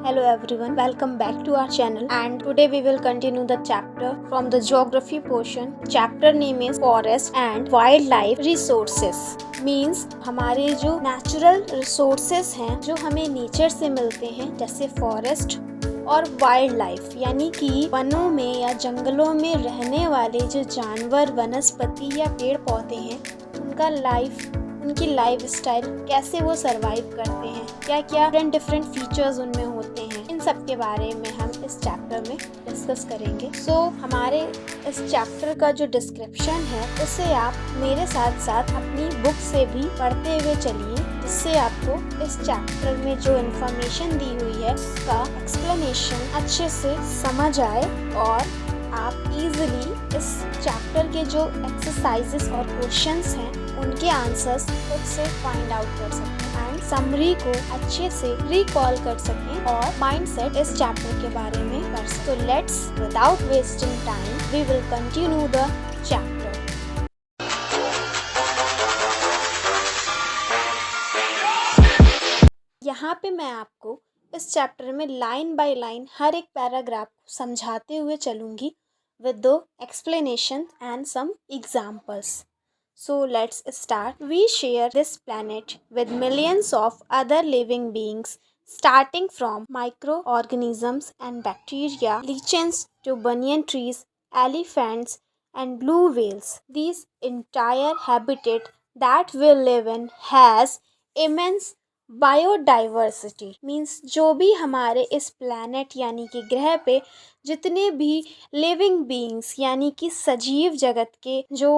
Hello everyone, welcome back to our channel and today we will continue the chapter from the geography portion. Chapter name is Forest and Wildlife Resources. Means हमारे जो natural resources हैं जो हमें nature से मिलते हैं जैसे forest और वाइल्ड लाइफ यानी कि वनों में या जंगलों में रहने वाले जो जानवर वनस्पति या पेड़ पौधे हैं उनकी लाइफ स्टाइल कैसे वो सरवाइव करते हैं, क्या क्या डिफरेंट फीचर्स उनमें होते हैं, इन सब के बारे में हम इस चैप्टर में डिस्कस करेंगे। हमारे इस चैप्टर का जो डिस्क्रिप्शन है उसे आप मेरे साथ साथ अपनी बुक से भी पढ़ते हुए चलिए, जिससे आपको इस चैप्टर में जो इन्फॉर्मेशन दी हुई है उसका एक्सप्लेनेशन अच्छे से समझ आए और आप इजीली इस चैप्टर के जो एक्सरसाइजेस और क्वेश्चंस हैं उनके आंसर्स खुद से फाइंड आउट कर सकें एंड समरी को अच्छे से रिकॉल कर सकें और माइंडसेट इस चैप्टर के बारे में कर सकें। तो let's without wasting time we will continue the chapter. यहाँ पे मैं आपको इस चैप्टर में लाइन बाय लाइन हर एक पैराग्राफ को समझाते हुए चलूँगी with the explanation and some examples. So let's start. We share this planet with millions of other living beings, starting from microorganisms and bacteria, lichens to banyan trees, elephants and blue whales. This entire habitat that we live in has immense biodiversity means जो भी हमारे इस planet यानी कि ग्रह पे जितने भी लिविंग बीइंग्स यानी कि सजीव जगत के जो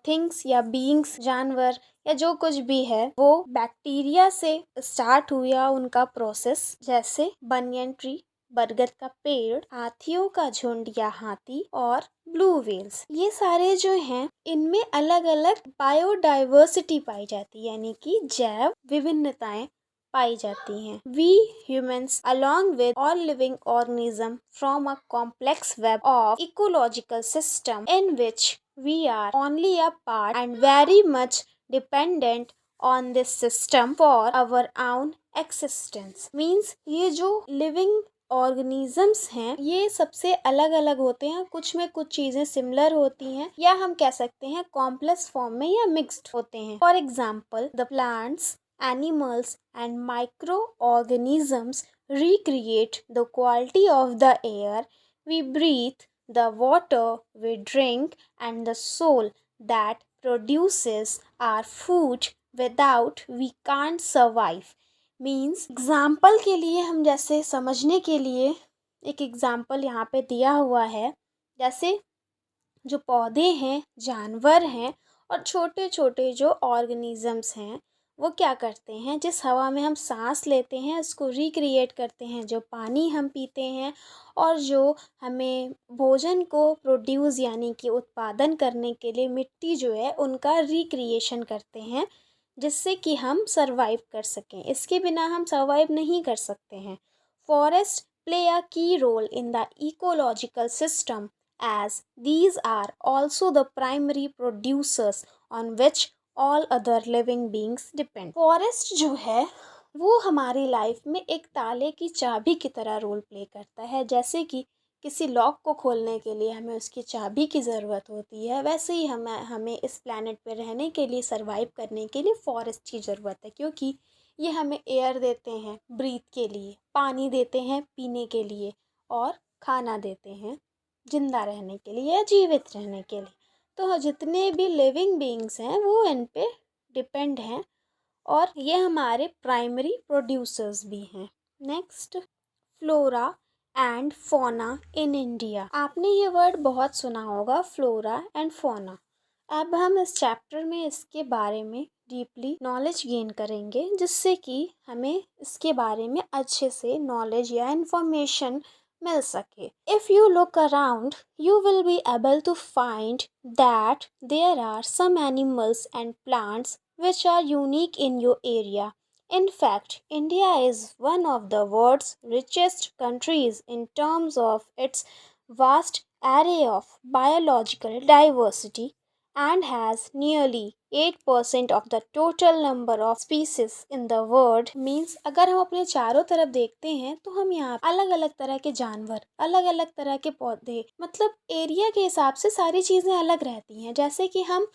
थिंग्स या बीइंग्स जानवर या जो कुछ भी है वो बैक्टीरिया से स्टार्ट हुआ उनका प्रोसेस, जैसे बनियन ट्री बरगद का पेड़, हाथियों का झुंड या हाथी और ब्लू व्हेल्स। ये सारे जो हैं इनमें अलग अलग बायोडाइवर्सिटी पाई जाती है यानी कि जैव विभिन्नताएं पाई जाती हैं। We humans along with all living organism from a complex web of ecological system in which we are only a part and very much dependent on this system for our own existence। Means ये जो living organisms हैं ये सबसे अलग अलग होते हैं, कुछ में कुछ चीज़ें सिमिलर होती हैं या हम कह सकते हैं कॉम्प्लेक्स फॉर्म में या मिक्स्ड होते हैं। For example the plants, animals and micro organisms recreate the quality of the air we breathe, the water we drink and the soil that produces our food without we can't survive। Means example के लिए हम जैसे समझने के लिए एक example यहाँ पे दिया हुआ है, जैसे जो पौधे हैं, जानवर हैं और छोटे छोटे जो ऑर्गेनिजम्स हैं वो क्या करते हैं, जिस हवा में हम सांस लेते हैं उसको रिक्रिएट करते हैं, जो पानी हम पीते हैं और जो हमें भोजन को प्रोड्यूस यानी कि उत्पादन करने के लिए मिट्टी जो है उनका रिक्रिएशन करते हैं जिससे कि हम सरवाइव कर सकें। इसके बिना हम सरवाइव नहीं कर सकते हैं। Forest play a key role in the ecological system as these are also the primary producers on which all other living beings depend। Forest जो है वो हमारी लाइफ में एक ताले की चाबी की तरह रोल प्ले करता है। जैसे कि किसी लॉक को खोलने के लिए हमें उसकी चाबी की ज़रूरत होती है, वैसे ही हमें इस प्लैनेट पे रहने के लिए, सरवाइव करने के लिए फॉरेस्ट की ज़रूरत है, क्योंकि ये हमें एयर देते हैं ब्रीथ के लिए, पानी देते हैं पीने के लिए और खाना देते हैं जिंदा रहने के लिए या जीवित रहने के लिए। तो जितने भी लिविंग बीइंग्स हैं वो इन पे डिपेंड हैं और ये हमारे प्राइमरी प्रोड्यूसर्स भी हैं। Next, flora and fauna in India. आपने ये वर्ड बहुत सुना होगा, फ्लोरा एंड फोना। अब हम इस चैप्टर में इसके बारे में डीपली नॉलेज गेन करेंगे, जिससे कि हमें इसके बारे में अच्छे से नॉलेज या इंफॉर्मेशन मिल सके। If you look around, you will be able to find that there are some animals and plants which are unique in your area. In fact, India is one of the world's richest countries in terms of its vast array of biological diversity and has nearly 8% of the total number of species in the world. Means अगर हम अपने चारों तरफ देखते हैं तो हम यहाँ अलग अलग तरह के जानवर, अलग अलग तरह के पौधे, मतलब एरिया के हिसाब से सारी चीज़ें अलग रहती हैं। जैसे कि हम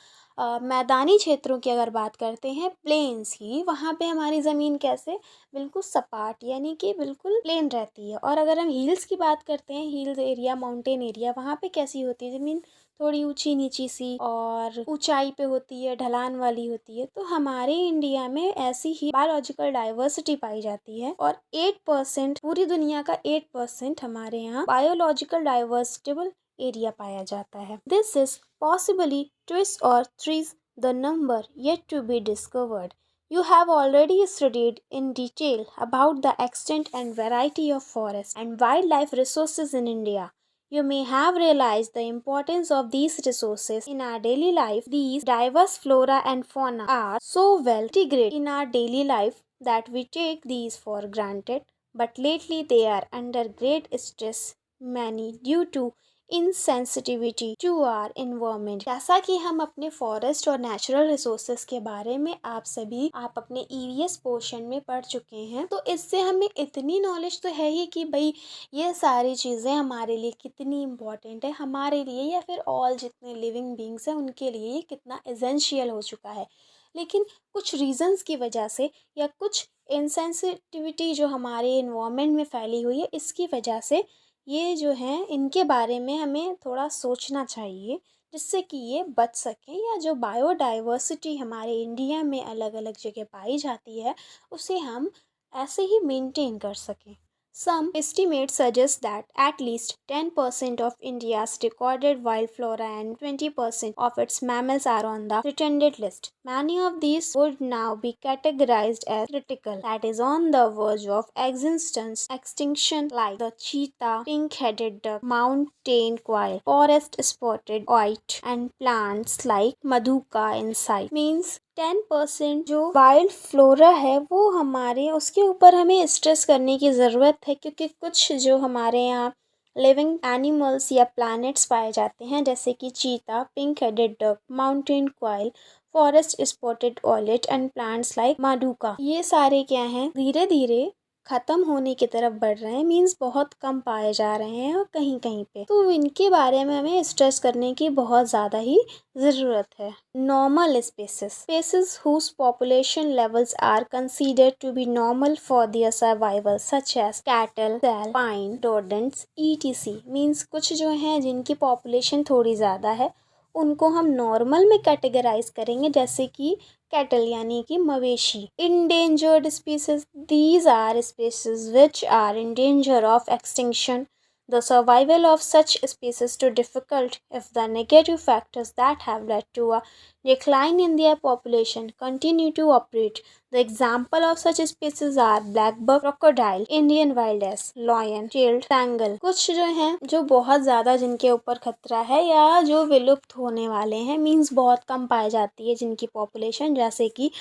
मैदानी क्षेत्रों की अगर बात करते हैं, प्लेन्स की, वहाँ पे हमारी ज़मीन कैसे बिल्कुल सपाट यानी कि बिल्कुल प्लेन रहती है। और अगर हम हिल्स की बात करते हैं, हिल्स एरिया, माउंटेन एरिया, वहाँ पे कैसी होती है ज़मीन, थोड़ी ऊंची नीची सी और ऊंचाई पे होती है, ढलान वाली होती है। तो हमारे इंडिया में ऐसी ही बायोलॉजिकल डाइवर्सिटी पाई जाती है और 8%, पूरी दुनिया का 8% हमारे यहाँ बायोलॉजिकल डाइवर्सिटेबल एरिया पाया जाता है। दिस इज पॉसिबली ट्विस्ट और thrice the number yet to be discovered. You have already studied in detail about the extent and variety of forests and wildlife resources in India. You may have realized the importance of these resources in our daily life. These diverse flora and fauna are so well integrated in our daily life that we take these for granted. But lately they are under great stress, many due to insensitivity to our environment. जैसा कि हम अपने forest और natural resources के बारे में आप अपने ईवीएस पोर्शन में पढ़ चुके हैं, तो इससे हमें इतनी नॉलेज तो है ही कि भाई ये सारी चीज़ें हमारे लिए कितनी इम्पोर्टेंट है, हमारे लिए या फिर ऑल जितने लिविंग बींग्स हैं उनके लिए ये कितना एसेंशियल हो चुका है। लेकिन कुछ रीजंस की वजह से या कुछ इनसेंसिटिविटी जो हमारे इन्वायरमेंट में फैली हुई है, इसकी वजह से ये जो हैं इनके बारे में हमें थोड़ा सोचना चाहिए, जिससे कि ये बच सकें या जो बायोडाइवर्सिटी हमारे इंडिया में अलग अलग जगह पाई जाती है उसे हम ऐसे ही मेंटेन कर सकें. Some estimates suggest that at least 10% of India's recorded wild flora and 20% of its mammals are on the threatened list. Many of these would now be categorized as critical, that is, on the verge of extinction, like the cheetah, pink-headed duck, mountain quail, forest spotted white, and plants like maduka insect. Means 10% जो wild flora है वो हमारे उसके ऊपर हमें stress करने की ज़रूरत है, क्योंकि कुछ जो हमारे यहाँ लिविंग एनिमल्स या प्लैनेट्स पाए जाते हैं जैसे कि चीता, pink headed duck, mountain quail, forest spotted owlet and plants like Madhuca, ये सारे क्या हैं धीरे धीरे ख़त्म होने की तरफ बढ़ रहे हैं। मीन्स बहुत कम पाए जा रहे हैं और कहीं कहीं पे, तो इनके बारे में हमें स्ट्रेस करने की बहुत ज़्यादा ही ज़रूरत है. Normal species whose population levels are considered to be normal for their survival such as cattle, seal, pine, rodents, etc. Means कुछ जो हैं जिनकी पॉपुलेशन थोड़ी ज़्यादा है उनको हम नॉर्मल में कैटेगराइज करेंगे, जैसे कि कैटल यानी कि मवेशी. Endangered species, these are species which are in danger of extinction. The survival of such species too difficult if the negative factors that have led to a decline in their population continue to operate. The example of such species are black buck, crocodile, Indian wild ass, lion, tailed tangle. कुछ जो हैं जो बहुत ज़्यादा जिनके ऊपर खतरा है या जो विलुप्त होने वाले हैं, मीन्स बहुत कम पाई जाती है जिनकी पॉपुलेशन, जैसे कि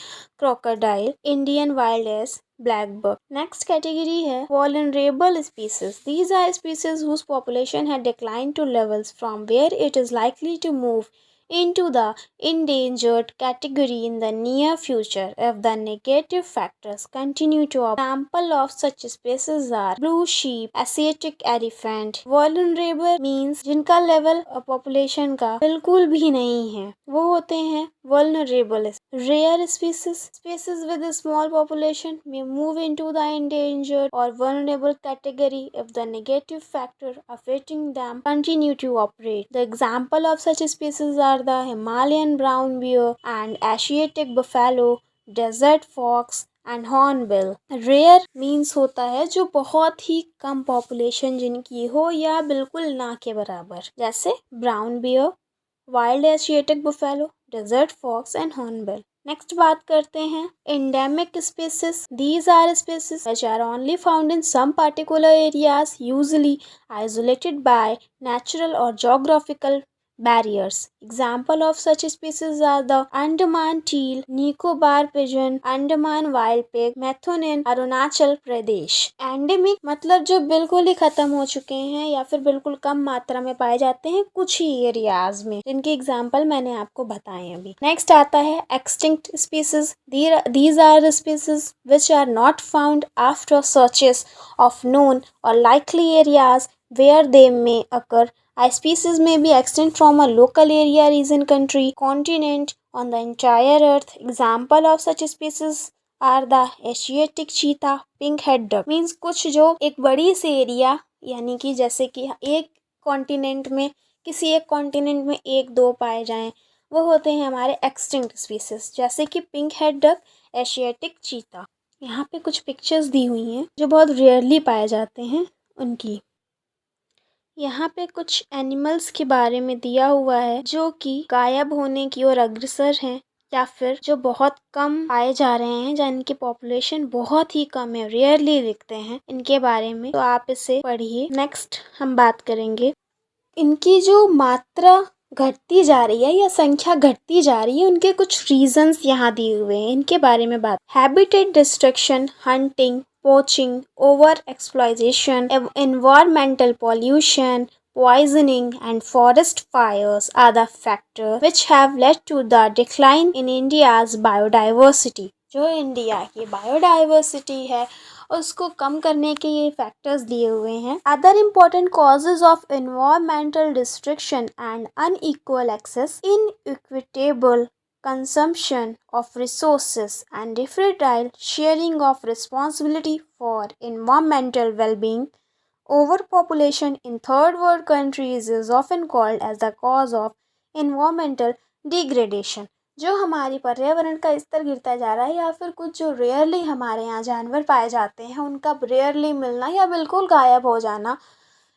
crocodile, Indian wild ass, black buck. Next category है vulnerable species. These are species whose population had declined to levels from where it is likely to move into the endangered category in the near future if the negative factors continue to occur. Example of such species are blue sheep, Asiatic elephant. Vulnerable means जिनका level population का बिल्कुल भी नहीं है, वो होते हैं vulnerable. Rare species with a small population may move into the endangered or vulnerable category if the negative factor affecting them continue to operate. The example of such species are the Himalayan brown bear and Asiatic buffalo, desert fox and hornbill. Rare means होता है जो बहुत ही कम population जिनकी हो या बिल्कुल ना के बराबर, जैसे brown bear, wild Asiatic buffalo, desert fox and hornbill. Next बात करते हैं endemic species. These are species which are only found in some particular areas, usually isolated by natural और geographical barriers. Example of such species are the Andaman teal, Nicobar pigeon, Andaman wild pig, Methuen in Arunachal Pradesh. Endemic मतलब जो बिल्कुल ही खत्म हो चुके हैं या फिर बिल्कुल कम मात्रा में पाए जाते हैं कुछ ही एरियाज में, जिनके एग्जाम्पल मैंने आपको बताए अभी। नेक्स्ट आता है extinct species. These are the species which are not found after searches of known or likely areas where they may occur. A species may be extinct from a local area, region, country, continent, on the entire earth. Example of such species are the Asiatic cheetah, pink-head duck. Means कुछ जो एक बड़ी सी area यानी कि जैसे कि एक continent में किसी एक कॉन्टिनेंट में एक दो पाए जाएं, वो होते हैं हमारे एक्सटिंक्ट स्पीसीज, जैसे कि pink head duck, Asiatic cheetah. यहाँ पे कुछ पिक्चर्स दी हुई हैं जो बहुत रेयरली पाए जाते हैं उनकी। यहाँ पे कुछ एनिमल्स के बारे में दिया हुआ है जो कि गायब होने की ओर अग्रसर हैं या फिर जो बहुत कम पाए जा रहे हैं, जिनकी पॉपुलेशन बहुत ही कम है, रेयरली दिखते हैं। इनके बारे में तो आप इसे पढ़िए। नेक्स्ट हम बात करेंगे इनकी जो मात्रा घटती जा रही है या संख्या घटती जा रही है, उनके कुछ रीजंस यहाँ दिए हुए हैं, इनके बारे में बात। Habitat destruction, hunting, poaching, over exploitation, environmental pollution, poisoning, and forest fires are the factors which have led to the decline in India's biodiversity. जो इंडिया की बायोडाइवर्सिटी है उसको कम करने के ये फैक्टर्स दिए हुए हैं। Other important causes of environmental destruction and unequal access, inequitable consumption of resources and differential sharing of responsibility for environmental well-being. Overpopulation in third world countries is often called as the cause of environmental degradation. जो हमारी पर्यावरण का स्तर गिरता जा रहा है या फिर कुछ जो रेयरली हमारे यहाँ जानवर पाए जाते हैं उनका रेयरली मिलना या बिल्कुल गायब हो जाना,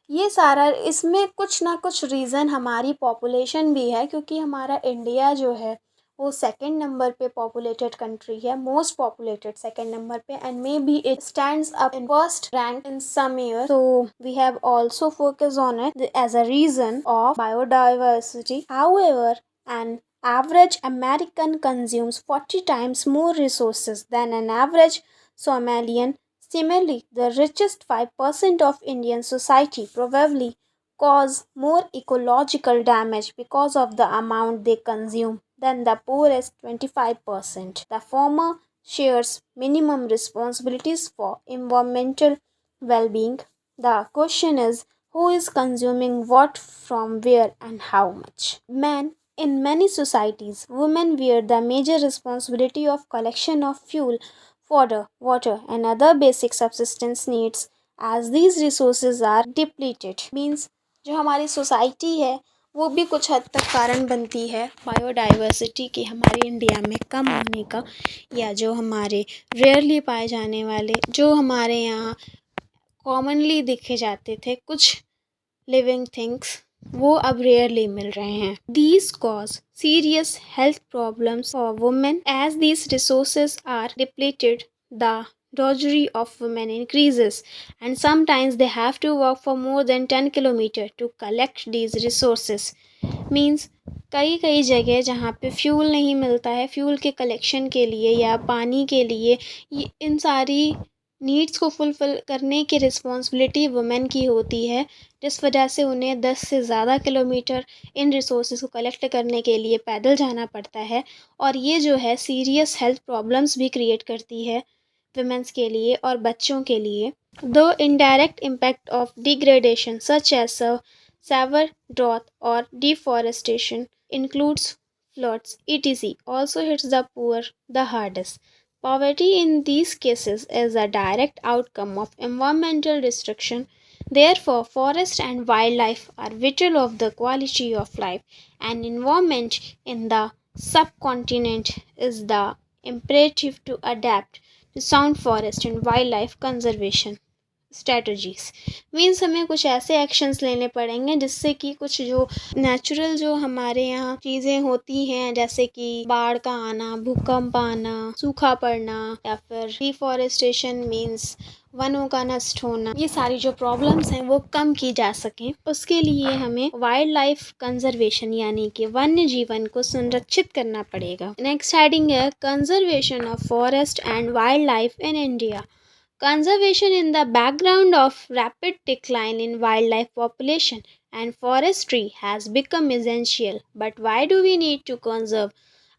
ये सारा इसमें कुछ ना कुछ रीज़न हमारी पॉपुलेशन भी है, क्योंकि हमारा इंडिया जो है वो सेकंड नंबर पे पॉपुलेटेड कंट्री है, मोस्ट पॉपुलेटेड सेकंड नंबर पे, and may be it stands up in first rank in some year. So we have also focus on it as a reason of biodiversity. However, an average American consumes 40 times more resources than an average Somalian. Similarly, the richest 5% of Indian society probably cause more ecological damage because of the amount they consume than the poorest 25%. The former shares minimum responsibilities for environmental well-being. The question is, who is consuming what, from where, and how much? In many societies, women bear the major responsibility of collection of fuel, fodder, water, and other basic subsistence needs as these resources are depleted. Means जो हमारी society है वो भी कुछ हद तक कारण बनती है बायोडाइवर्सिटी की हमारे इंडिया में कम होने का, या जो हमारे रेयरली पाए जाने वाले, जो हमारे यहाँ कॉमनली दिखे जाते थे कुछ लिविंग थिंग्स, वो अब रेयरली मिल रहे हैं। These cause serious health problems for women as these resources are depleted. The drudgery of women increases and sometimes they have to walk for more than 10 kilometers to collect these resources. Means कई कई जगह जहाँ पे fuel नहीं मिलता है, fuel के collection के लिए या पानी के लिए, ये इन सारी नीड्स को फुलफ़िल करने की रिस्पॉन्सिबिलिटी वुमेन की होती है, जिस वजह से उन्हें 10 से ज़्यादा किलोमीटर इन रिसोर्सेज को कलेक्ट करने के लिए पैदल जाना पड़ता है, और ये जो है सीरियस हेल्थ प्रॉब्लम्स भी क्रिएट करती है वुमेन्स के लिए और बच्चों के लिए। The indirect impact of degradation such as severe drought or deforestation includes floods etc. also hits the poor the hardest. Poverty in these cases is a direct outcome of environmental destruction. Therefore, forests and wildlife are vital of the quality of life and environment in the subcontinent is the imperative to adapt to sound forest and wildlife conservation. Strategies means हमें कुछ ऐसे actions लेने पड़ेंगे जिससे कि कुछ जो natural जो हमारे यहाँ चीज़ें होती हैं जैसे कि बाढ़ का आना, भूकंप आना, सूखा पड़ना या फिर डिफॉरेस्टेशन मीन्स वनों का नष्ट होना, ये सारी जो प्रॉब्लम्स हैं वो कम की जा सकें उसके लिए हमें वाइल्ड लाइफ कंजर्वेशन यानी कि वन्य जीवन को संरक्षित करना पड़ेगा। नेक्स्ट हेडिंग है conservation of forest and wild life in India. Conservation in the background of rapid decline in wildlife population and forestry has become essential. But why do we need to conserve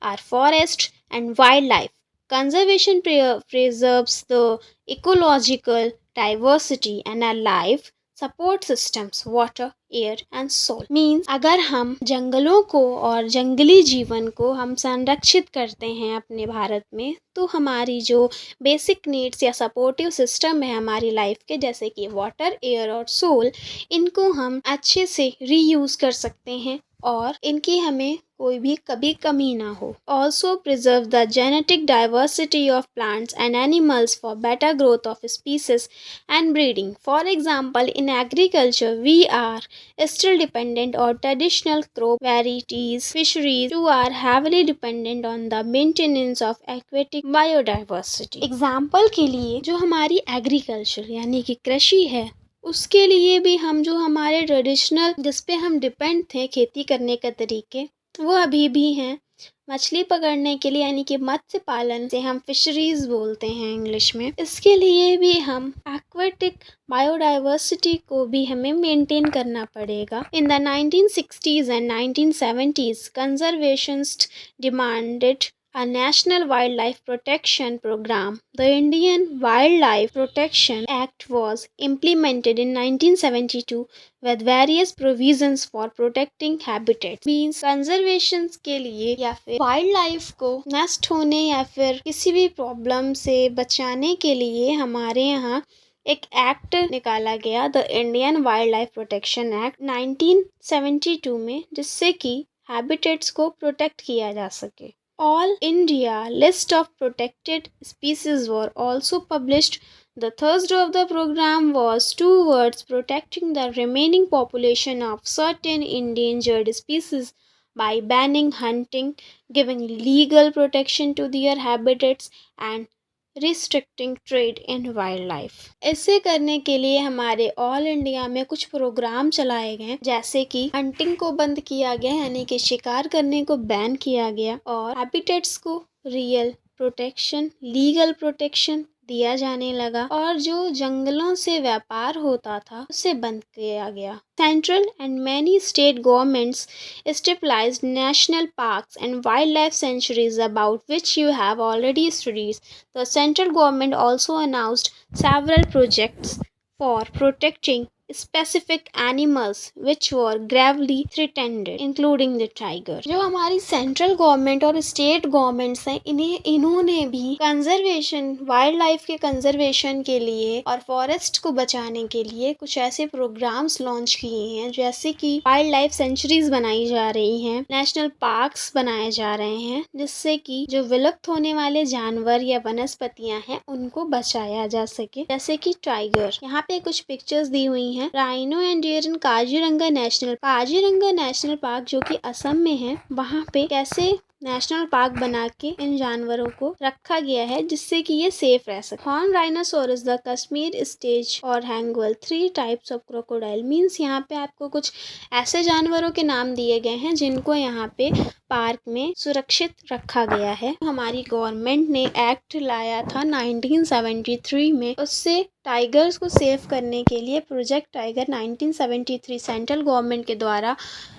our forest and wildlife? Conservation preserves the ecological diversity and our life support systems, water, air and soil means अगर हम जंगलों को और जंगली जीवन को हम संरक्षित करते हैं अपने भारत में तो हमारी जो बेसिक नीड्स या सपोर्टिव सिस्टम है हमारी लाइफ के जैसे कि वाटर, एयर और सोल, इनको हम अच्छे से रीयूज कर सकते हैं और इनकी हमें कोई भी कभी कमी ना हो। Also preserve the genetic diversity of plants and animals for better growth of species and breeding. For example in agriculture we are still dependent on traditional crop varieties. Fisheries too are heavily dependent on the maintenance of aquatic biodiversity. Example के लिए जो हमारी agriculture यानी कि कृषि है उसके लिए भी हम जो हमारे ट्रेडिशनल जिस पे हम डिपेंड थे खेती करने के तरीके वो अभी भी हैं। मछली पकड़ने के लिए यानी कि मत्स्य पालन से हम फिशरीज बोलते हैं इंग्लिश में, इसके लिए भी हम एक्वेटिक बायोडाइवर्सिटी को भी हमें मेंटेन करना पड़ेगा। In the 1960s and 1970s conservationists demanded a national wildlife protection program. The Indian Wildlife Protection Act was implemented in 1972 with various provisions for protecting habitats. Means conservation के लिए या फिर wild life को नष्ट होने या फिर किसी भी प्रॉब्लम से बचाने के लिए हमारे यहाँ एक एक्ट निकाला गया the Indian wild life protection act 1972 में जिससे कि हैबिटेट्स को प्रोटेक्ट किया जा सके। All India list of protected species were also published. The thrust of the program was towards protecting the remaining population of certain endangered species by banning hunting, giving legal protection to their habitats and restricting trade in wild life. ऐसे करने के लिए हमारे all India में कुछ programme चलाए गए जैसे कि हंटिंग को बंद किया गया यानी कि शिकार करने को बैन किया गया और हैबिटेट्स को रियल प्रोटेक्शन, लीगल प्रोटेक्शन दिया जाने लगा और जो जंगलों से व्यापार होता था उसे बंद किया गया। Central and many state governments established national parks and wildlife sanctuaries about which you have already studied. The central government also announced several projects for protecting specific animals which were gravely threatened including the tiger। जो हमारी central government और state governments हैं इन्होंने भी conservation wild life के conservation के लिए और फॉरेस्ट को बचाने के लिए कुछ ऐसे प्रोग्राम्स लॉन्च किए हैं जैसे कि वाइल्ड लाइफ सेंचुरीज बनाई जा रही हैं, नेशनल पार्क्स बनाए जा रहे हैं जिससे कि जो विलुप्त होने वाले जानवर या वनस्पतियां हैं उनको बचाया जा सके जैसे कि टाइगर। यहाँ पे कुछ पिक्चर्स दी हुई हैं rhino and deer in Kaziranga national park जो कि असम में है, वहाँ पे कैसे नेशनल पार्क बना के इन जानवरों को रखा गया है जिससे कि ये सेफ रह सके। Horn rhinoceros the Kashmir stage और हैंगवल 3 टाइप्स ऑफ क्रोकोडाइल मीन्स यहाँ पे आपको कुछ ऐसे जानवरों के नाम दिए गए हैं जिनको यहाँ पे पार्क में सुरक्षित रखा गया है। हमारी गवर्नमेंट ने एक्ट लाया था 1973 में, उससे टाइगर्स को सेव करने के लिए प्रोजेक्ट टाइगर 1973 सेंट्रल गवर्नमेंट के द्वारा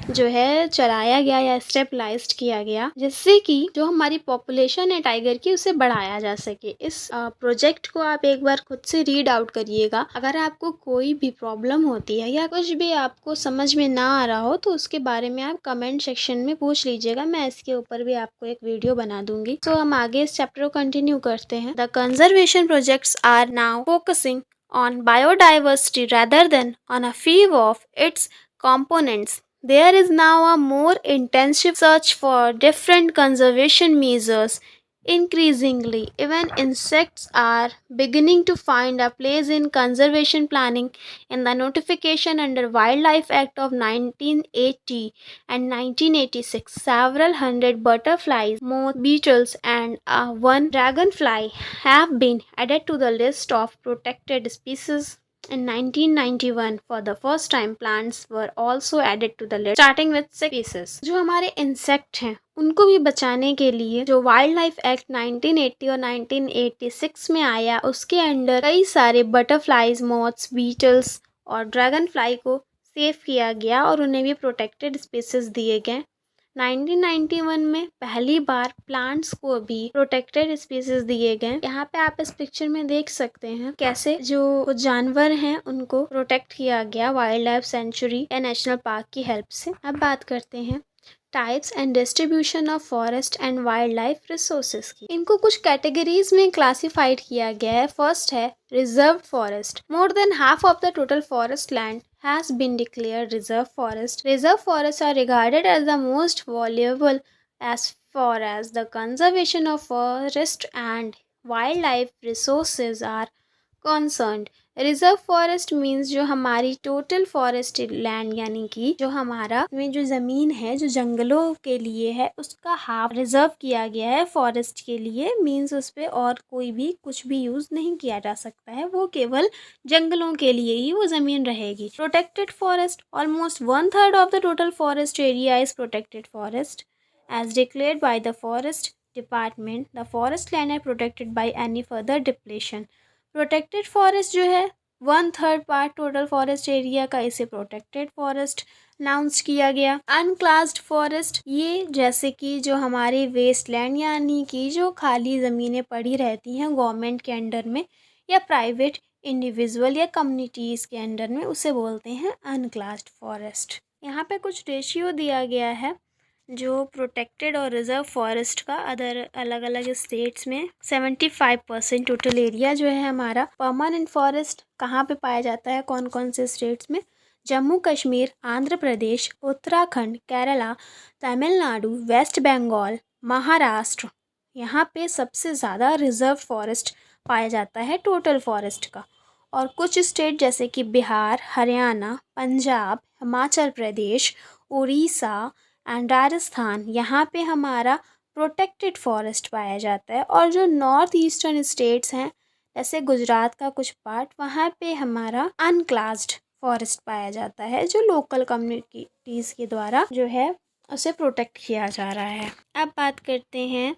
जो है चलाया गया या स्टेबलाइज्ड किया गया जिससे कि जो हमारी पॉपुलेशन है टाइगर की उसे बढ़ाया जा सके। इस प्रोजेक्ट को आप एक बार खुद से रीड आउट करिएगा। अगर आपको कोई भी प्रॉब्लम होती है या कुछ भी आपको समझ में ना आ रहा हो तो उसके बारे में आप कमेंट सेक्शन में पूछ लीजिएगा, मैं इसके ऊपर भी आपको एक वीडियो बना दूंगी। तो हम आगे इस चैप्टर को कंटिन्यू करते हैं। The conservation projects are now focusing on biodiversity rather than on a few of its components. There is now a more intensive search for different conservation measures Increasingly, even insects are beginning to find a place in conservation planning. In the notification under Wildlife Act of 1980 and 1986, several hundred butterflies, moths, beetles, and one dragonfly have been added to the list of protected species. In 1991, for the first time, plants were also added to the list, starting with 6 species. जो हमारे insect हैं उनको भी बचाने के लिए जो wild life act 1980 और 1986 में आया, उसके अंडर कई सारे बटरफ्लाईज, मॉथ्स, बीटल्स और ड्रैगन फ्लाई को सेव किया गया और उन्हें भी प्रोटेक्टेड स्पीसीज दिए गए। 1991 में पहली बार प्लांट्स को भी प्रोटेक्टेड स्पीसीज दिए गए। यहाँ पे आप इस पिक्चर में देख सकते हैं कैसे जो जानवर हैं उनको प्रोटेक्ट किया गया वाइल्ड लाइफ सेंचुरी या नेशनल पार्क की हेल्प से। अब बात करते हैं types and distribution of forest and wild life resources की। इनको कुछ कैटेगरीज में क्लासिफाइड किया गया है। फर्स्ट है reserve forest. More than half of the total forest land has been declared reserve forest. Reserve forests are regarded as the most valuable as far as the conservation of forest and wildlife resources are concerned. Reserve forest means जो हमारी total forest land यानी कि जो हमारा में जो ज़मीन है जो जंगलों के लिए है उसका हाफ रिजर्व किया गया है फॉरेस्ट के लिए। मीन्स उस पर और कोई भी कुछ भी यूज़ नहीं किया जा सकता है, वो केवल जंगलों के लिए ही वो ज़मीन रहेगी। Protected forest almost 1/3 of the total forest area is protected forest as declared by the forest department. The forest land are protected by any further depletion. Protected forest जो है 1/3 पार्ट टोटल फॉरेस्ट एरिया का, इसे protected forest announce किया गया। अनक्लास्ड forest, ये जैसे कि जो हमारे वेस्ट लैंड यानी कि जो खाली ज़मीनें पड़ी रहती हैं गवर्नमेंट के अंडर में या प्राइवेट इंडिविजुअल या कम्युनिटीज़ के अंडर में, उसे बोलते हैं अनक्लास्ड फॉरेस्ट। यहाँ पे कुछ रेशियो दिया गया है जो प्रोटेक्टेड और रिजर्व फॉरेस्ट का अदर अलग अलग स्टेट्स में। 75% टोटल एरिया जो है हमारा परमानेंट फॉरेस्ट कहाँ पे पाया जाता है, कौन कौन से स्टेट्स में? जम्मू कश्मीर, आंध्र प्रदेश, उत्तराखंड, केरला, तमिलनाडु, वेस्ट बंगाल, महाराष्ट्र। यहाँ पे सबसे ज़्यादा रिजर्व फॉरेस्ट पाया जाता है टोटल फॉरेस्ट का। और कुछ स्टेट जैसे कि बिहार, हरियाणा, पंजाब, हिमाचल प्रदेश, उड़ीसा एंड राजस्थान, यहाँ पे हमारा प्रोटेक्टेड फॉरेस्ट पाया जाता है। और जो नॉर्थ ईस्टर्न स्टेट्स हैं जैसे गुजरात का कुछ पार्ट, वहाँ पे हमारा अनक्लास्ड फॉरेस्ट पाया जाता है जो लोकल कम्युनिटीज़ के द्वारा जो है उसे प्रोटेक्ट किया जा रहा है। अब बात करते हैं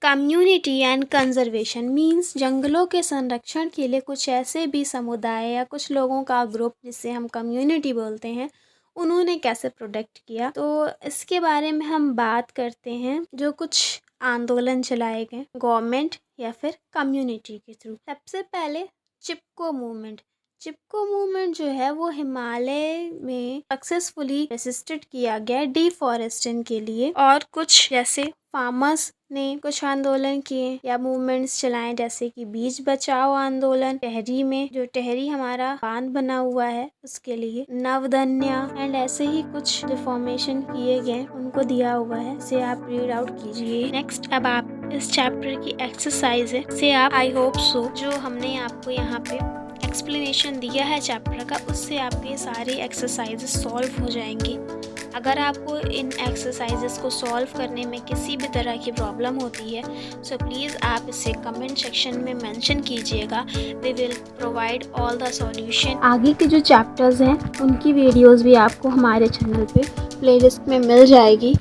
कम्युनिटी एंड कंजर्वेशन। मीन्स जंगलों के संरक्षण के लिए कुछ ऐसे भी समुदाय या कुछ लोगों का ग्रुप जिसे हम कम्युनिटी बोलते हैं, उन्होंने कैसे प्रोटेक्ट किया, तो इसके बारे में हम बात करते हैं। जो कुछ आंदोलन चलाए गए गवर्नमेंट या फिर कम्युनिटी के थ्रू। सबसे पहले चिपको मूवमेंट। चिपको मूवमेंट जो है वो हिमालय में सक्सेसफुली रेसिस्टेड किया गया डिफॉरेस्टेशन के लिए। और कुछ जैसे फार्मर्स ने कुछ आंदोलन किए या मूवमेंट्स चलाए जैसे कि बीज बचाओ आंदोलन, टेहरी में जो टेहरी हमारा बांध बना हुआ है उसके लिए, नवधन्या एंड ऐसे ही कुछ जो फॉर्मेशन किए गए उनको दिया हुआ है, इसे आप रीड आउट कीजिए। नेक्स्ट अब आप इस चैप्टर की एक्सरसाइज है से आप आई होप सो जो हमने आपको यहाँ पे एक्सप्लेनेशन दिया है चैप्टर का, उससे आपके सारे एक्सरसाइजेस सॉल्व हो जाएंगी। अगर आपको इन एक्सरसाइजेस को सॉल्व करने में किसी भी तरह की प्रॉब्लम होती है सो प्लीज़ आप इसे कमेंट सेक्शन में मेंशन कीजिएगा। We will provide all the solution. आगे के जो चैप्टर्स हैं उनकी वीडियोस भी आपको हमारे चैनल पे प्लेलिस्ट में मिल जाएगी।